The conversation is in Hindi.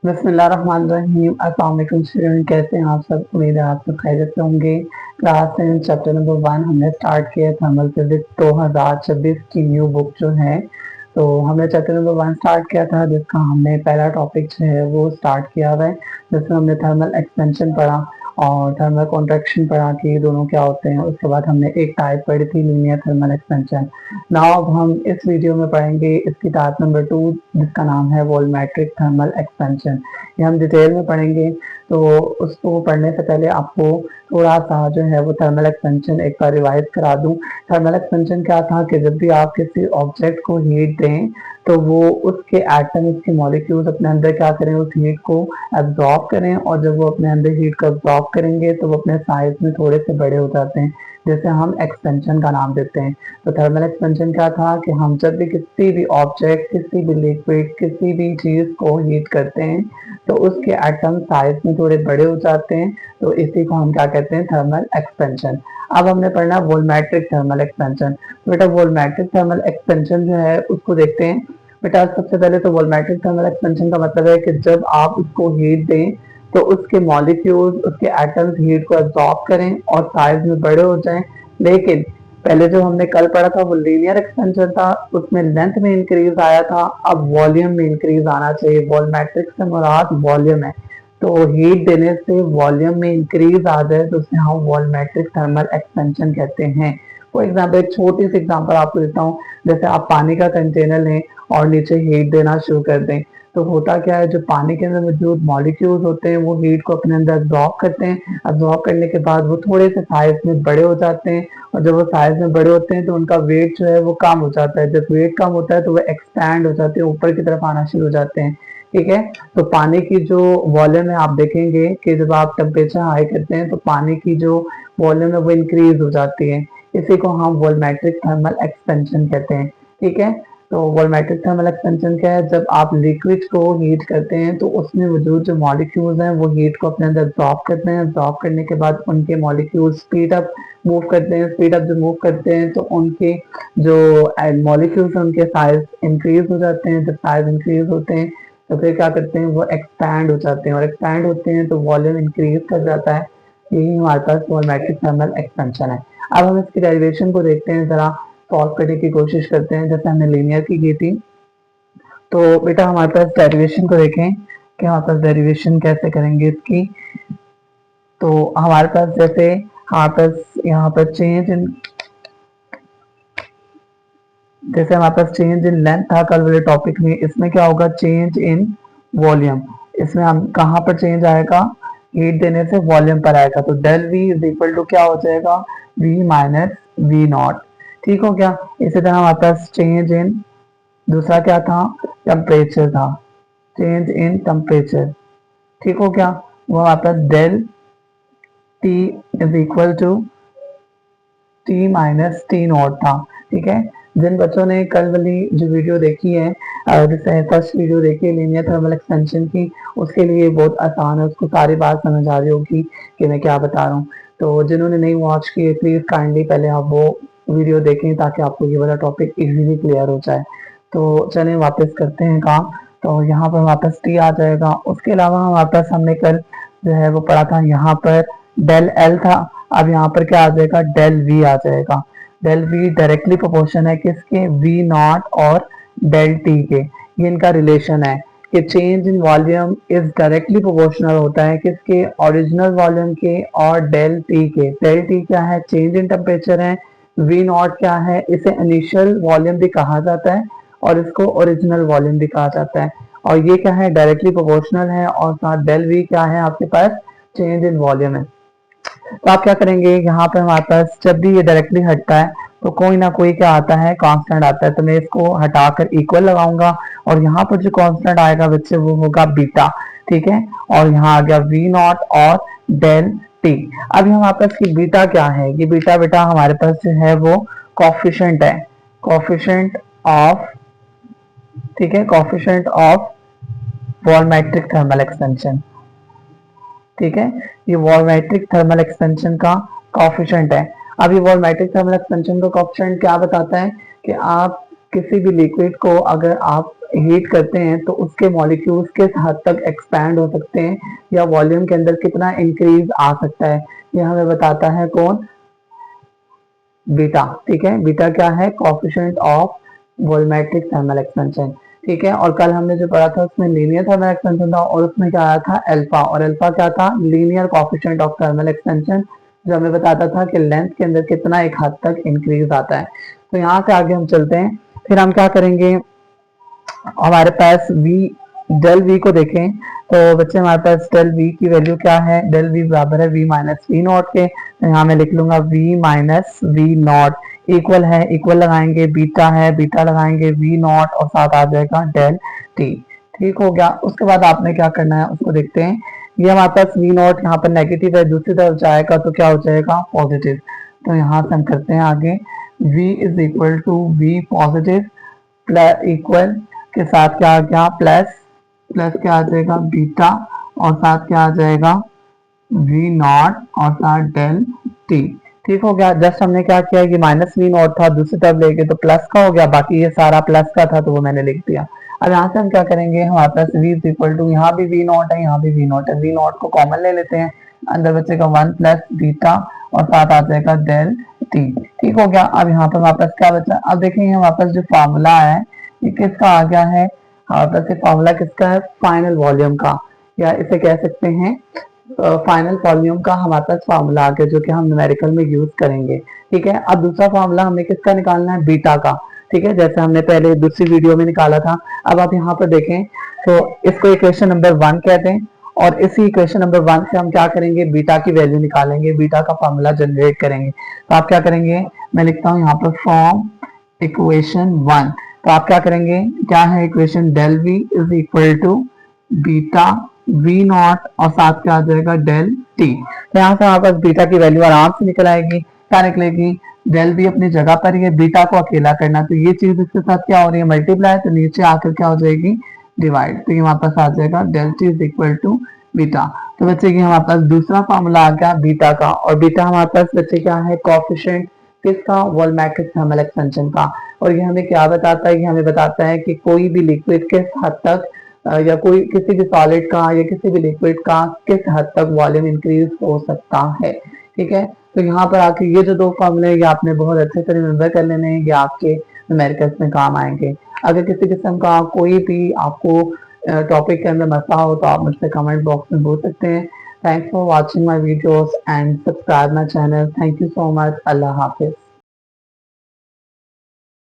बिस्मिल्लाहिर्रहमानिर्रहीम। अस्सलाम वालेकुम स्टूडेंट, कैसे हैं आप सब? उम्मीद है आप सब खैरियत से होंगे। क्लास 10 चैप्टर नंबर 1 हमने स्टार्ट किया थर्मल फिजिक्स 2026 की न्यू बुक जो है। तो हमने चैप्टर नंबर 1 स्टार्ट किया था, जिसका हमने पहला टॉपिक जो है वो स्टार्ट किया हुआ है, जिसमें हमने थर्मल एक्सपेंशन पढ़ा और थर्मल कॉन्ट्रैक्शन पढ़ा कि ये दोनों क्या होते हैं। उसके बाद हमने एक टाइप पढ़ी थी, लीनियर थर्मल एक्सपेंशन। नाउ अब हम इस वीडियो में पढ़ेंगे इसकी टाइप नंबर 2, जिसका नाम है वॉल्यूमेट्रिक थर्मल एक्सपेंशन। ये हम डिटेल में पढ़ेंगे। तो उसको पढ़ने से पहले आपको थोड़ा सा जो है वो थर्मल एक्सपेंशन एक बार रिवाइज करा दूं। थर्मल एक्सपेंशन क्या था कि जब भी आप किसी ऑब्जेक्ट को हीट दें तो वो उसके एटम, उसके मॉलिक्यूल्स अपने अंदर क्या करें, उस हीट को एब्जॉर्ब करें, और जब वो अपने अंदर हीट को एब्जॉर्ब करेंगे तो वो अपने साइज में थोड़े से बड़े हो जाते हैं, जैसे हम एक्सपेंशन का नाम देते हैं। तो थर्मल एक्सपेंशन क्या था कि हम जब भी किसी भी ऑब्जेक्ट, किसी भी लिक्विड, किसी भी चीज को हीट करते हैं तो उसके एटम साइज में थोड़े बड़े हो जाते हैं। तो इसी को हम क्या कहते हैं, थर्मल एक्सपेंशन। अब हमने पढ़ना वोल्यूमेट्रिक थर्मल एक्सपेंशन। बेटा वोल्यूमेट्रिक थर्मल एक्सपेंशन जो है उसको देखते हैं। बेटा सबसे पहले तो वोल्यूमेट्रिक थर्मल एक्सपेंशन का मतलब है कि जब आप उसको हीट दें तो उसके मॉलिक्यूल्स, उसके एटम्स हीट को एब्जॉर्ब करें और साइज में बड़े हो जाएं। लेकिन पहले जो हमने कल पढ़ा था वो लीनियर एक्सपेंशन था, उसमें लेंथ में इंक्रीज आया था, अब वॉल्यूम में इंक्रीज आना चाहिए। वॉल्यूमेट्रिक से मुराद वॉल्यूम है, तो हीट देने से वॉल्यूम में इंक्रीज आ जाए तो उसे हम वॉल्यूमेट्रिक थर्मल एक्सपेंशन कहते हैं। फॉर एग्जाम्पल, एक छोटी सी एग्जाम्पल आपको देता हूँ। जैसे आप पानी का कंटेनर लें और नीचे हीट देना शुरू कर दें, तो होता क्या है, जो पानी के अंदर मौजूद मॉलिक्यूल्स होते हैं वो हीट को अपने अंदर एब्जॉर्ब करते हैं। एब्जॉर्ब करने के बाद वो थोड़े से साइज में बड़े हो जाते हैं, और जब वो साइज में बड़े होते हैं तो उनका वेट जो है वो कम हो जाता है। जब वेट कम होता है तो वो एक्सपैंड हो जाते हैं, ऊपर की तरफ आना शुरू हो जाते हैं। ठीक है। तो पानी की जो वॉल्यूम है, आप देखेंगे कि जब आप टेम्परेचर हाई करते हैं तो पानी की जो वॉल्यूम है वो इंक्रीज हो जाती है। इसी को हम वॉल्यूमेट्रिक थर्मल एक्सपेंशन कहते हैं। ठीक है। तो वॉल्यूमेट्रिक थर्मल एक्सपेंशन क्या है, जब आप लिक्विड को हीट करते हैं तो उसमें मौजूद जो मॉलिक्यूल्स हैं वो हीट को अपने अंदर एब्जॉर्ब करते हैं। एब्जॉर्ब करने के बाद उनके मॉलिक्यूल्स स्पीड अप मूव करते हैं। स्पीड अप जब मूव करते हैं तो उनके जो मॉलिक्यूल्स हैं उनके साइज इंक्रीज हो जाते हैं। जब साइज इंक्रीज होते हैं तो फिर क्या करते हैं, वो एक्सपैंड हो जाते हैं, और एक्सपैंड होते हैं तो वॉल्यूम इंक्रीज कर जाता है। यही हमारे पास वॉल्यूमेट्रिक थर्मल एक्सपेंशन है। अब हम इसकी डेरिवेशन को देखते हैं, जरा सॉल्व करने की कोशिश करते हैं। जैसे हमने लीनियर की थी, तो बेटा हमारे पास डेरिवेशन को देखें कि हमारे पास डेरिवेशन कैसे करेंगे इसकी। तो हमारे पास जैसे हमारे पास यहाँ पर चेंज इन, जैसे हमारे पास चेंज इन लेंथ था कल वाले टॉपिक में, इसमें क्या होगा, चेंज इन वॉल्यूम। इसमें हम कहाँ पर चेंज आएगा, हीट देने से वॉल्यूम पर आएगा। तो del v is equal to क्या हो जाएगा, वी माइनस वी नॉट। ठीक हो गया। इसी तरह हमारे पास चेंज इन, दूसरा क्या था, टेम्परेचर था, चेंज इन टेम्परेचर। ठीक हो गया। वो हमारे पास del T is equal to T minus T naught था। ठीक है। जिन बच्चों ने कल वाली जो वीडियो देखी है, जैसे फर्स्ट वीडियो देखी है लीनियर थर्मल एक्सपेंशन की, उसके लिए बहुत आसान है, उसको सारी बात समझ आ रही होगी कि मैं क्या बता रहा हूँ। तो जिन्होंने नहीं वॉच की है प्लीज काइंडली पहले आप वो वीडियो देखें ताकि आपको ये वाला टॉपिक इजीली क्लियर हो जाए। तो चलें वापस करते हैं काम। तो यहाँ पर वापस टी आ जाएगा। उसके अलावा हमारे पास हमने कल जो है वो पढ़ा था, यहाँ पर डेल एल था, अब यहाँ पर क्या आ जाएगा, डेल वी आ जाएगा। डेल वी डायरेक्टली प्रोपोर्शन है किसके, वी नॉट और डेल टी के। ये इनका रिलेशन है कि change in volume is directly proportional होता है किसके, ओरिजिनल वॉल्यूम के और डेल टी के। डेल टी क्या है, चेंज इन टेम्परेचर है। वी नॉट क्या है, इसे इनिशियल वॉल्यूम भी कहा जाता है और इसको ओरिजिनल वॉल्यूम भी कहा जाता है। और ये क्या है, डायरेक्टली प्रोपोर्शनल है, और साथ डेल वी क्या है आपके पास, चेंज इन वॉल्यूम है। तो आप क्या करेंगे, यहाँ पे हमारे पास जब भी ये डायरेक्टली हटता है तो कोई ना कोई क्या आता है, कांस्टेंट आता है। तो मैं इसको हटाकर इक्वल लगाऊंगा, और यहाँ पर जो कांस्टेंट आएगा बच्चे वो होगा बीटा। ठीक है। और यहाँ आ गया वी नॉट और डेल टी। अब हमारे पास की बीटा क्या है, ये बीटा बेटा हमारे पास जो है वो कॉफिशिएंट है, कॉफिशिएंट ऑफ, ठीक है, coefficient of volumetric thermal expansion. ठीक है। ये वॉल्यूमेट्रिक थर्मल एक्सपेंशन का कॉफिशिएंट है। अब ये वॉल्यूमेट्रिक थर्मल एक्सपेंशन का कॉफिशिएंट क्या बताता है कि आप किसी भी लिक्विड को अगर आप हीट करते हैं तो उसके मॉलिक्यूल्स किस हद तक एक्सपैंड हो सकते हैं या वॉल्यूम के अंदर कितना इंक्रीज आ सकता है, ये हमें बताता है कौन, बीटा। ठीक है, बीटा क्या है, coefficient of volumetric thermal expansion. ठीक है, और कल हमने जो पढ़ा था उसमें लीनियर थर्मल एक्सपेंशन था और उसमें क्या आया था, अल्फा, और अल्फा क्या था, linear coefficient of thermal expansion, जो हमें बताता था कि लेंथ के अंदर कितना एक हद तक इंक्रीज आता है। तो यहाँ से आगे हम चलते हैं, फिर हम क्या करेंगे, हमारे पास v, डेल v को देखें तो बच्चे हमारे पास डेल v की वैल्यू क्या है, डेल v बराबर है v माइनस वी नॉट के, तो यहाँ मैं लिख लूंगा v minus v not, equal है, इक्वल लगाएंगे, बीटा है, बीटा लगाएंगे वी नॉट और साथ आ जाएगा डेल टी। ठीक हो गया, उसके बाद आपने क्या करना है उसको देखते हैं। ये हमारे पास वी नॉट यहाँ पर नेगेटिव है, दूसरी तरफ जाएगा तो क्या हो जाएगा, पॉजिटिव। तो यहाँ से हम करते हैं आगे, v is equal to v positive plus equal के साथ क्या आ गया, प्लस, प्लस क्या आ जाएगा, बीटा, और साथ क्या आ जाएगा, वी नॉट और साथ डेल टी। ठीक हो गया, जस्ट हमने क्या किया, ये माइनस वी नॉट था, दूसरी तरफ लेके तो प्लस का हो गया, बाकी ये सारा प्लस का था तो वो मैंने लिख दिया। अब यहाँ से हम क्या करेंगे, हमारे पास v इज इक्वल टू, यहाँ भी वी नॉट है, यहाँ भी वी नॉट है, वी नॉट को कॉमन ले लेते हैं, अंदर बचेगा 1 प्लस बीटा और साथ आ जाएगा डेल टी। ठीक हो गया, अब यहाँ पर हमारे पास क्या बचा, अब देखेंगे हमारे पास जो फार्मूला है ये किसका आ गया है, हमारे पास ये फार्मूला किसका है, फाइनल वॉल्यूम का, या इसे कह सकते हैं फाइनल वॉल्यूम का हमारे पास फार्मूला आ गया जो कि हम न्यूमेरिकल में यूज करेंगे। ठीक है, अब दूसरा फार्मूला हमें किसका निकालना है, बीटा का। ठीक है, जैसे हमने पहले दूसरी वीडियो में निकाला था। अब आप यहाँ पर देखें तो इसको इक्वेशन नंबर 1 कहते हैं और इसी इक्वेशन नंबर 1 से हम क्या करेंगे, बीटा की वैल्यू निकालेंगे, बीटा का फार्मूला जनरेट करेंगे। तो आप क्या करेंगे, मैं लिखता हूँ यहाँ पर फॉर्म इक्वेशन 1। तो आप क्या करेंगे, क्या है equation, del v is equal to beta v not और साथ क्या आ जाएगा, डेल टी। तो यहाँ से हमारे पास बीटा की वैल्यू आराम से निकल आएगी, क्या निकलेगी, डेल भी अपनी जगह पर ही है, बीटा को अकेला करना, तो ये चीज इसके साथ क्या हो रही है, मल्टीप्लाई, तो नीचे आकर क्या हो जाएगी, डिवाइड, तो ये हमारे पास आ जाएगा del T is equal to beta. तो बच्चे की हमारे पास दूसरा फॉर्मूला आ गया बीटा का, और बीटा हमारे पास बच्चे क्या है, कोएफिशिएंट किसका, वॉल्यूमेट्रिक थर्मल एक्सपेंशन का। और ये हमें क्या बताता है, ये हमें बताता है कि कोई भी लिक्विड किस हद तक या कोई किसी भी सॉलिड का या किसी भी लिक्विड का किस हद तक वॉल्यूम इंक्रीज हो सकता है। ठीक है, तो यहाँ पर आके ये जो दो फॉर्मूले ये आपने बहुत अच्छे से रिमेम्बर कर लेने हैं, ये आपके न्यूमेरिकल्स में काम आएंगे। अगर किसी किस्म का कोई भी आपको टॉपिक के अंदर मसला हो तो आप मुझसे कमेंट बॉक्स में पूछ सकते हैं। Thanks for watching my videos and subscribe my channel. Thank you so much. Allah Hafiz.